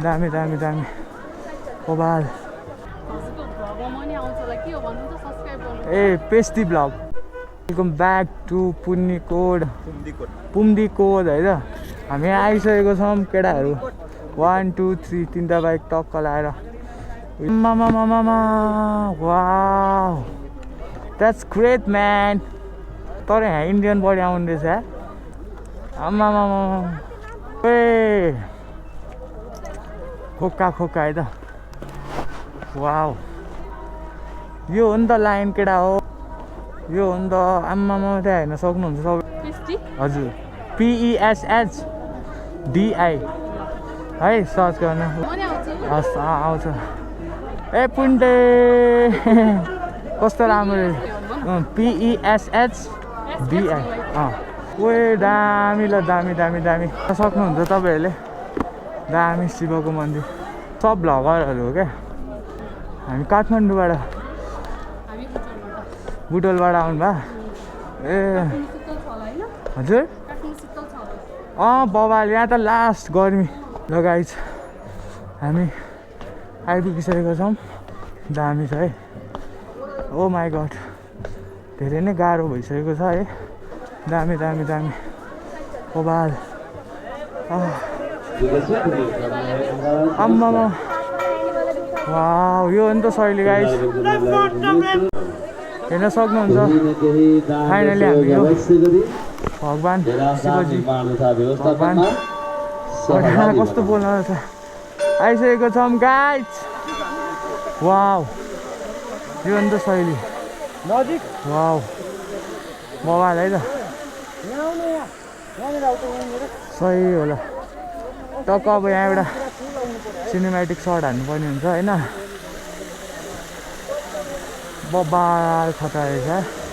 दामी दामी दामी बबाल ए पेस्टी ब्लग वेलकम ब्याक टु पुन्नीकोट पुम्दीकोट है त हामी आइसकेको छौँ केटाहरू 1 2 3 तीनटा बाइक टक्क लाएर मामा वाउ द्याट्स ग्रेट म्यान तर यहाँ इन्डियन बडी आउने रहेछ आमामा ए खोक्का खोक्का है त वाउ यो हो नि त लाइन केटा हो यो हो नि त आमामा त्यहाँ हेर्न सक्नुहुन्छ सबै हजुर PESHDI है सर्च गर्न हस् आउँछ ए पुन्टे कस्तो राम्रो PESHDI ओए दामी ल दामी दामी दामी सक्नुहुन्छ तपाईँहरूले दामी शिवको मन्दिर सब भ्लगरहरू हो क्या हामी काठमाडौँबाट बुटोलबाट आउनु भयो ए हजुर बबाल यहाँ त लास्ट गर्मी लगाइछ हामी आइपुगिसकेको छौँ दामी छ है ओ माई गड धेरै नै गाह्रो भइसकेको छ है दामी दामी दामी बबाल आम्मामा वाउ यो हो नि त शैली गाइस हेर्न सक्नुहुन्छ फाइनली हामी यो भगवान् शिवजी भगवान् कस्तो बोल्न रहेछ आइसकेको छौँ गाइस वाउ यो हो नि त शैली नजिक वाउ बबाल है त सही होला टक्क अब यहाँ एउटा सिनेमेटिक सर्ट हान्नुपर्ने हुन्छ होइन बबाल खतरा रहेछ